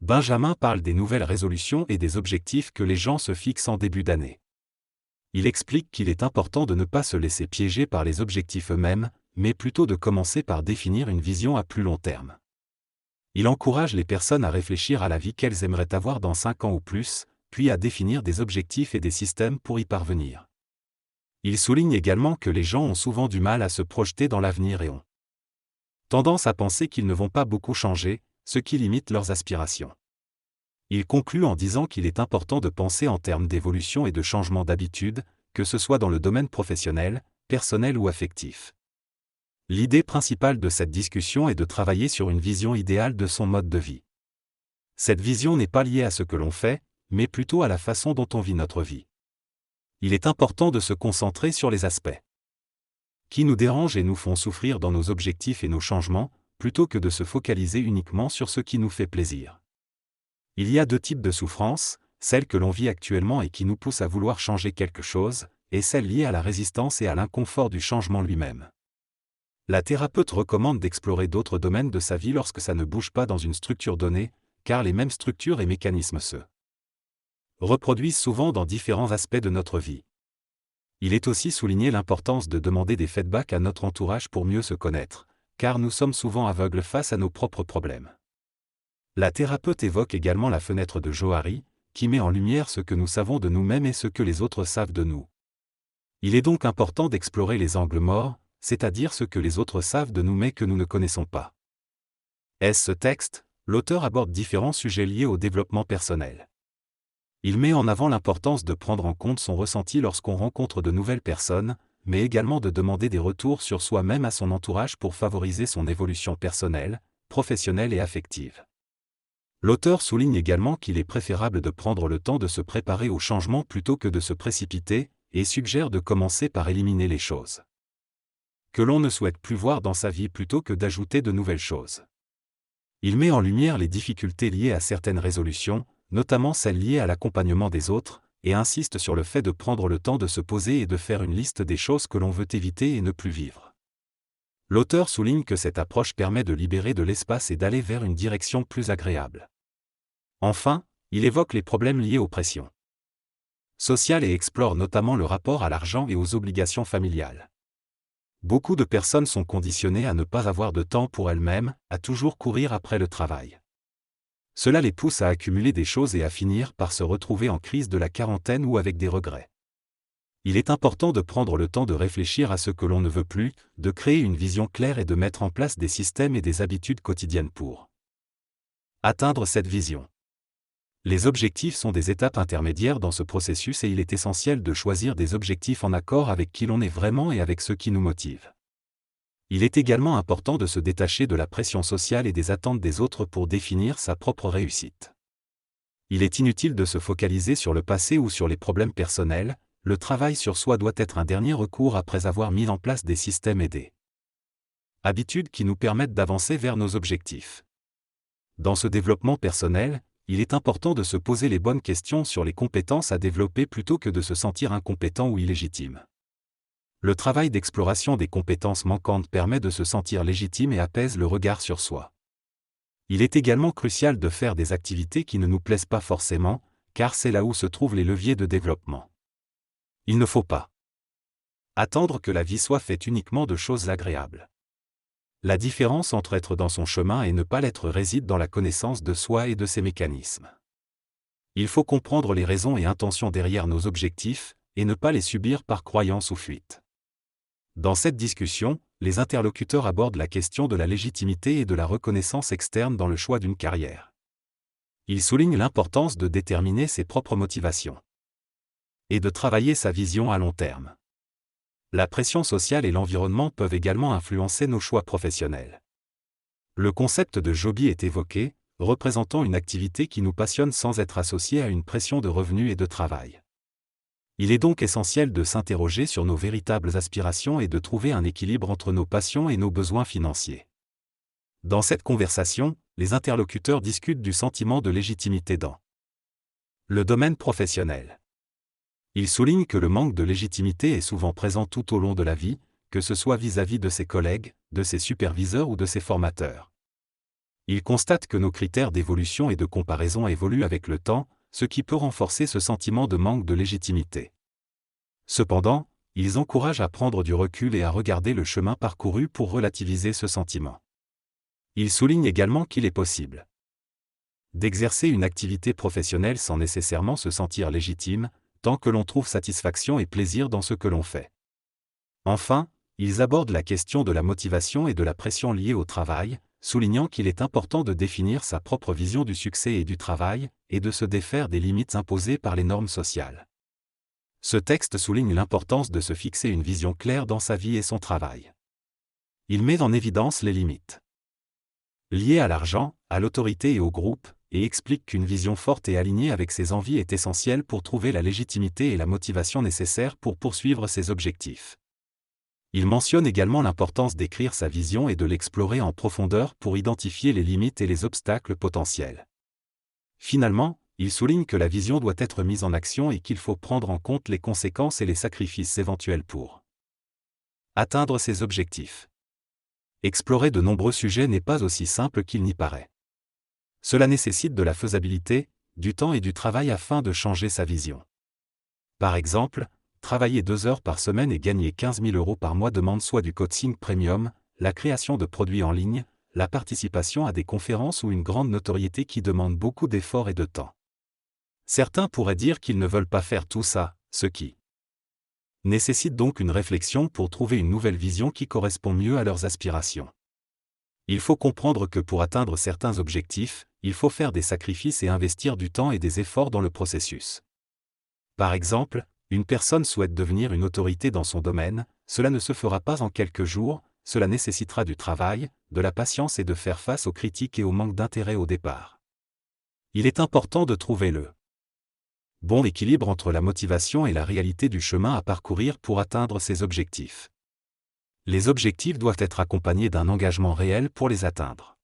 Benjamin parle des nouvelles résolutions et des objectifs que les gens se fixent en début d'année. Il explique qu'il est important de ne pas se laisser piéger par les objectifs eux-mêmes, mais plutôt de commencer par définir une vision à plus long terme. Il encourage les personnes à réfléchir à la vie qu'elles aimeraient avoir dans 5 ans ou plus, puis à définir des objectifs et des systèmes pour y parvenir. Il souligne également que les gens ont souvent du mal à se projeter dans l'avenir et ont tendance à penser qu'ils ne vont pas beaucoup changer, ce qui limite leurs aspirations. Il conclut en disant qu'il est important de penser en termes d'évolution et de changement d'habitude, que ce soit dans le domaine professionnel, personnel ou affectif. L'idée principale de cette discussion est de travailler sur une vision idéale de son mode de vie. Cette vision n'est pas liée à ce que l'on fait, mais plutôt à la façon dont on vit notre vie. Il est important de se concentrer sur les aspects qui nous dérangent et nous font souffrir dans nos objectifs et nos changements, plutôt que de se focaliser uniquement sur ce qui nous fait plaisir. Il y a 2 types de souffrances, celle que l'on vit actuellement et qui nous pousse à vouloir changer quelque chose, et celle liée à la résistance et à l'inconfort du changement lui-même. La thérapeute recommande d'explorer d'autres domaines de sa vie lorsque ça ne bouge pas dans une structure donnée, car les mêmes structures et mécanismes se reproduisent souvent dans différents aspects de notre vie. Il est aussi souligné l'importance de demander des feedbacks à notre entourage pour mieux se connaître, car nous sommes souvent aveugles face à nos propres problèmes. La thérapeute évoque également la fenêtre de Johari, qui met en lumière ce que nous savons de nous-mêmes et ce que les autres savent de nous. Il est donc important d'explorer les angles morts, c'est-à-dire ce que les autres savent de nous mais que nous ne connaissons pas. Ce texte, l'auteur aborde différents sujets liés au développement personnel. Il met en avant l'importance de prendre en compte son ressenti lorsqu'on rencontre de nouvelles personnes, mais également de demander des retours sur soi-même à son entourage pour favoriser son évolution personnelle, professionnelle et affective. L'auteur souligne également qu'il est préférable de prendre le temps de se préparer au changement plutôt que de se précipiter, et suggère de commencer par éliminer les choses que l'on ne souhaite plus voir dans sa vie plutôt que d'ajouter de nouvelles choses. Il met en lumière les difficultés liées à certaines résolutions, notamment celles liées à l'accompagnement des autres, et insiste sur le fait de prendre le temps de se poser et de faire une liste des choses que l'on veut éviter et ne plus vivre. L'auteur souligne que cette approche permet de libérer de l'espace et d'aller vers une direction plus agréable. Enfin, il évoque les problèmes liés aux pressions sociales et explore notamment le rapport à l'argent et aux obligations familiales. Beaucoup de personnes sont conditionnées à ne pas avoir de temps pour elles-mêmes, à toujours courir après le travail. Cela les pousse à accumuler des choses et à finir par se retrouver en crise de la quarantaine ou avec des regrets. Il est important de prendre le temps de réfléchir à ce que l'on ne veut plus, de créer une vision claire et de mettre en place des systèmes et des habitudes quotidiennes pour atteindre cette vision. Les objectifs sont des étapes intermédiaires dans ce processus et il est essentiel de choisir des objectifs en accord avec qui l'on est vraiment et avec ceux qui nous motivent. Il est également important de se détacher de la pression sociale et des attentes des autres pour définir sa propre réussite. Il est inutile de se focaliser sur le passé ou sur les problèmes personnels, le travail sur soi doit être un dernier recours après avoir mis en place des systèmes et des habitudes qui nous permettent d'avancer vers nos objectifs. Dans ce développement personnel, il est important de se poser les bonnes questions sur les compétences à développer plutôt que de se sentir incompétent ou illégitime. Le travail d'exploration des compétences manquantes permet de se sentir légitime et apaise le regard sur soi. Il est également crucial de faire des activités qui ne nous plaisent pas forcément, car c'est là où se trouvent les leviers de développement. Il ne faut pas attendre que la vie soit faite uniquement de choses agréables. La différence entre être dans son chemin et ne pas l'être réside dans la connaissance de soi et de ses mécanismes. Il faut comprendre les raisons et intentions derrière nos objectifs, et ne pas les subir par croyance ou fuite. Dans cette discussion, les interlocuteurs abordent la question de la légitimité et de la reconnaissance externe dans le choix d'une carrière. Ils soulignent l'importance de déterminer ses propres motivations et de travailler sa vision à long terme. La pression sociale et l'environnement peuvent également influencer nos choix professionnels. Le concept de jobby est évoqué, représentant une activité qui nous passionne sans être associée à une pression de revenus et de travail. Il est donc essentiel de s'interroger sur nos véritables aspirations et de trouver un équilibre entre nos passions et nos besoins financiers. Dans cette conversation, les interlocuteurs discutent du sentiment de légitimité dans le domaine professionnel. Ils soulignent que le manque de légitimité est souvent présent tout au long de la vie, que ce soit vis-à-vis de ses collègues, de ses superviseurs ou de ses formateurs. Il constate que nos critères d'évolution et de comparaison évoluent avec le temps, ce qui peut renforcer ce sentiment de manque de légitimité. Cependant, ils encouragent à prendre du recul et à regarder le chemin parcouru pour relativiser ce sentiment. Ils soulignent également qu'il est possible d'exercer une activité professionnelle sans nécessairement se sentir légitime, tant que l'on trouve satisfaction et plaisir dans ce que l'on fait. Enfin, ils abordent la question de la motivation et de la pression liée au travail, soulignant qu'il est important de définir sa propre vision du succès et du travail, et de se défaire des limites imposées par les normes sociales. Ce texte souligne l'importance de se fixer une vision claire dans sa vie et son travail. Il met en évidence les limites liées à l'argent, à l'autorité et au groupe, et explique qu'une vision forte et alignée avec ses envies est essentielle pour trouver la légitimité et la motivation nécessaires pour poursuivre ses objectifs. Il mentionne également l'importance d'écrire sa vision et de l'explorer en profondeur pour identifier les limites et les obstacles potentiels. Finalement, il souligne que la vision doit être mise en action et qu'il faut prendre en compte les conséquences et les sacrifices éventuels pour atteindre ses objectifs. Explorer de nombreux sujets n'est pas aussi simple qu'il n'y paraît. Cela nécessite de la faisabilité, du temps et du travail afin de changer sa vision. Par exemple, travailler 2 heures par semaine et gagner 15 000 € par mois demande soit du coaching premium, la création de produits en ligne, la participation à des conférences ou une grande notoriété qui demande beaucoup d'efforts et de temps. Certains pourraient dire qu'ils ne veulent pas faire tout ça, ce qui nécessite donc une réflexion pour trouver une nouvelle vision qui correspond mieux à leurs aspirations. Il faut comprendre que pour atteindre certains objectifs, il faut faire des sacrifices et investir du temps et des efforts dans le processus. Par exemple, une personne souhaite devenir une autorité dans son domaine, cela ne se fera pas en quelques jours, cela nécessitera du travail, de la patience et de faire face aux critiques et au manque d'intérêt au départ. Il est important de trouver le bon équilibre entre la motivation et la réalité du chemin à parcourir pour atteindre ses objectifs. Les objectifs doivent être accompagnés d'un engagement réel pour les atteindre.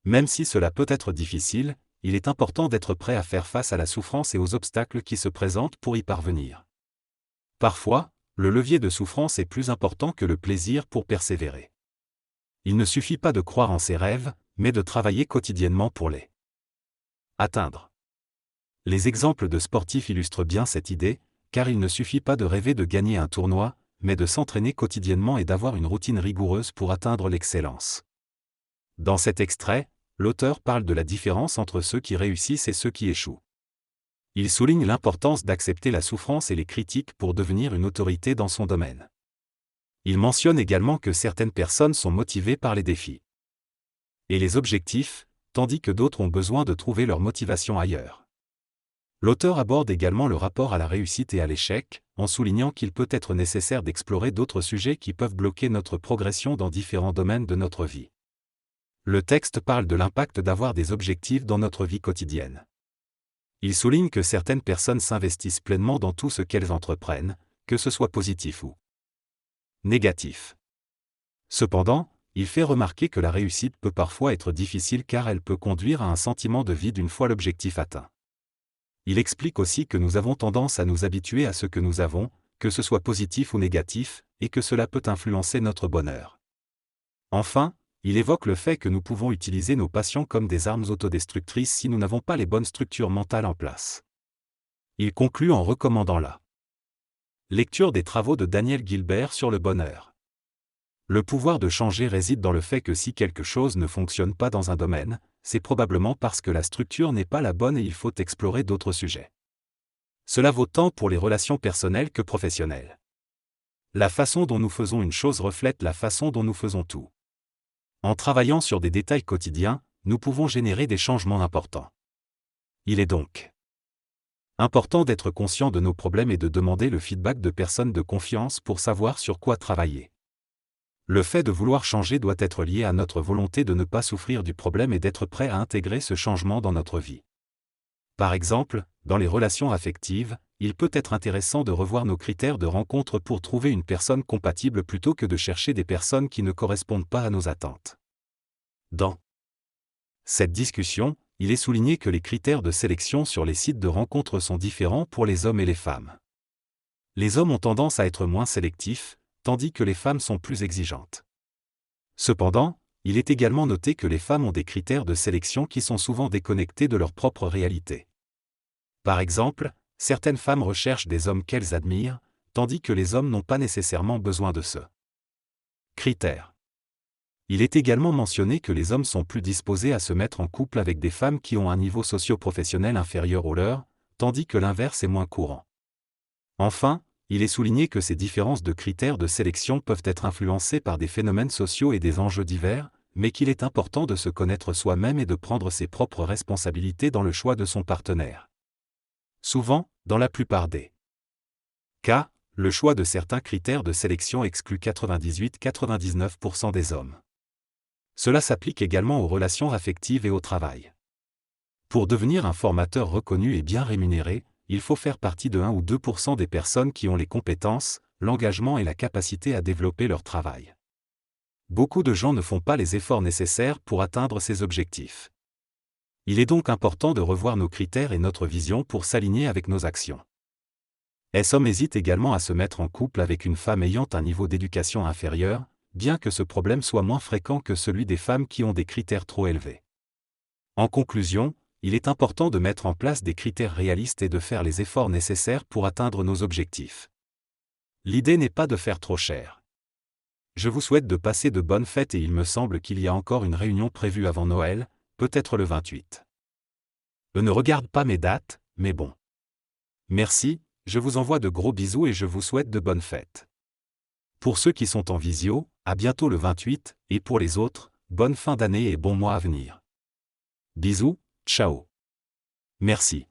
Même si cela peut être difficile, il est important d'être prêt à faire face à la souffrance et aux obstacles qui se présentent pour y parvenir. Parfois, le levier de souffrance est plus important que le plaisir pour persévérer. Il ne suffit pas de croire en ses rêves, mais de travailler quotidiennement pour les atteindre. Les exemples de sportifs illustrent bien cette idée, car il ne suffit pas de rêver de gagner un tournoi, mais de s'entraîner quotidiennement et d'avoir une routine rigoureuse pour atteindre l'excellence. Dans cet extrait, l'auteur parle de la différence entre ceux qui réussissent et ceux qui échouent. Il souligne l'importance d'accepter la souffrance et les critiques pour devenir une autorité dans son domaine. Il mentionne également que certaines personnes sont motivées par les défis et les objectifs, tandis que d'autres ont besoin de trouver leur motivation ailleurs. L'auteur aborde également le rapport à la réussite et à l'échec, en soulignant qu'il peut être nécessaire d'explorer d'autres sujets qui peuvent bloquer notre progression dans différents domaines de notre vie. Le texte parle de l'impact d'avoir des objectifs dans notre vie quotidienne. Il souligne que certaines personnes s'investissent pleinement dans tout ce qu'elles entreprennent, que ce soit positif ou négatif. Cependant, il fait remarquer que la réussite peut parfois être difficile car elle peut conduire à un sentiment de vide une fois l'objectif atteint. Il explique aussi que nous avons tendance à nous habituer à ce que nous avons, que ce soit positif ou négatif, et que cela peut influencer notre bonheur. Enfin, il évoque le fait que nous pouvons utiliser nos passions comme des armes autodestructrices si nous n'avons pas les bonnes structures mentales en place. Il conclut en recommandant la lecture des travaux de Daniel Gilbert sur le bonheur. Le pouvoir de changer réside dans le fait que si quelque chose ne fonctionne pas dans un domaine, c'est probablement parce que la structure n'est pas la bonne et il faut explorer d'autres sujets. Cela vaut tant pour les relations personnelles que professionnelles. La façon dont nous faisons une chose reflète la façon dont nous faisons tout. En travaillant sur des détails quotidiens, nous pouvons générer des changements importants. Il est donc important d'être conscient de nos problèmes et de demander le feedback de personnes de confiance pour savoir sur quoi travailler. Le fait de vouloir changer doit être lié à notre volonté de ne pas souffrir du problème et d'être prêt à intégrer ce changement dans notre vie. Par exemple, dans les relations affectives, il peut être intéressant de revoir nos critères de rencontre pour trouver une personne compatible plutôt que de chercher des personnes qui ne correspondent pas à nos attentes. Dans cette discussion, il est souligné que les critères de sélection sur les sites de rencontres sont différents pour les hommes et les femmes. Les hommes ont tendance à être moins sélectifs, tandis que les femmes sont plus exigeantes. Cependant, Il est également noté que les femmes ont des critères de sélection qui sont souvent déconnectés de leur propre réalité. Par exemple, certaines femmes recherchent des hommes qu'elles admirent, tandis que les hommes n'ont pas nécessairement besoin de ce critère. Il est également mentionné que les hommes sont plus disposés à se mettre en couple avec des femmes qui ont un niveau socio-professionnel inférieur au leur, tandis que l'inverse est moins courant. Enfin, il est souligné que ces différences de critères de sélection peuvent être influencées par des phénomènes sociaux et des enjeux divers, mais qu'il est important de se connaître soi-même et de prendre ses propres responsabilités dans le choix de son partenaire. Souvent, dans la plupart des cas, le choix de certains critères de sélection exclut 98-99% des hommes. Cela s'applique également aux relations affectives et au travail. Pour devenir un formateur reconnu et bien rémunéré, il faut faire partie de 1 ou 2% des personnes qui ont les compétences, l'engagement et la capacité à développer leur travail. Beaucoup de gens ne font pas les efforts nécessaires pour atteindre ces objectifs. Il est donc important de revoir nos critères et notre vision pour s'aligner avec nos actions. Hommes hésitent également à se mettre en couple avec une femme ayant un niveau d'éducation inférieur, bien que ce problème soit moins fréquent que celui des femmes qui ont des critères trop élevés. En conclusion, il est important de mettre en place des critères réalistes et de faire les efforts nécessaires pour atteindre nos objectifs. L'idée n'est pas de faire trop cher. Je vous souhaite de passer de bonnes fêtes et il me semble qu'il y a encore une réunion prévue avant Noël, peut-être le 28. Je ne regarde pas mes dates, mais bon. Merci, je vous envoie de gros bisous et je vous souhaite de bonnes fêtes. Pour ceux qui sont en visio, à bientôt le 28, et pour les autres, bonne fin d'année et bon mois à venir. Bisous, ciao. Merci.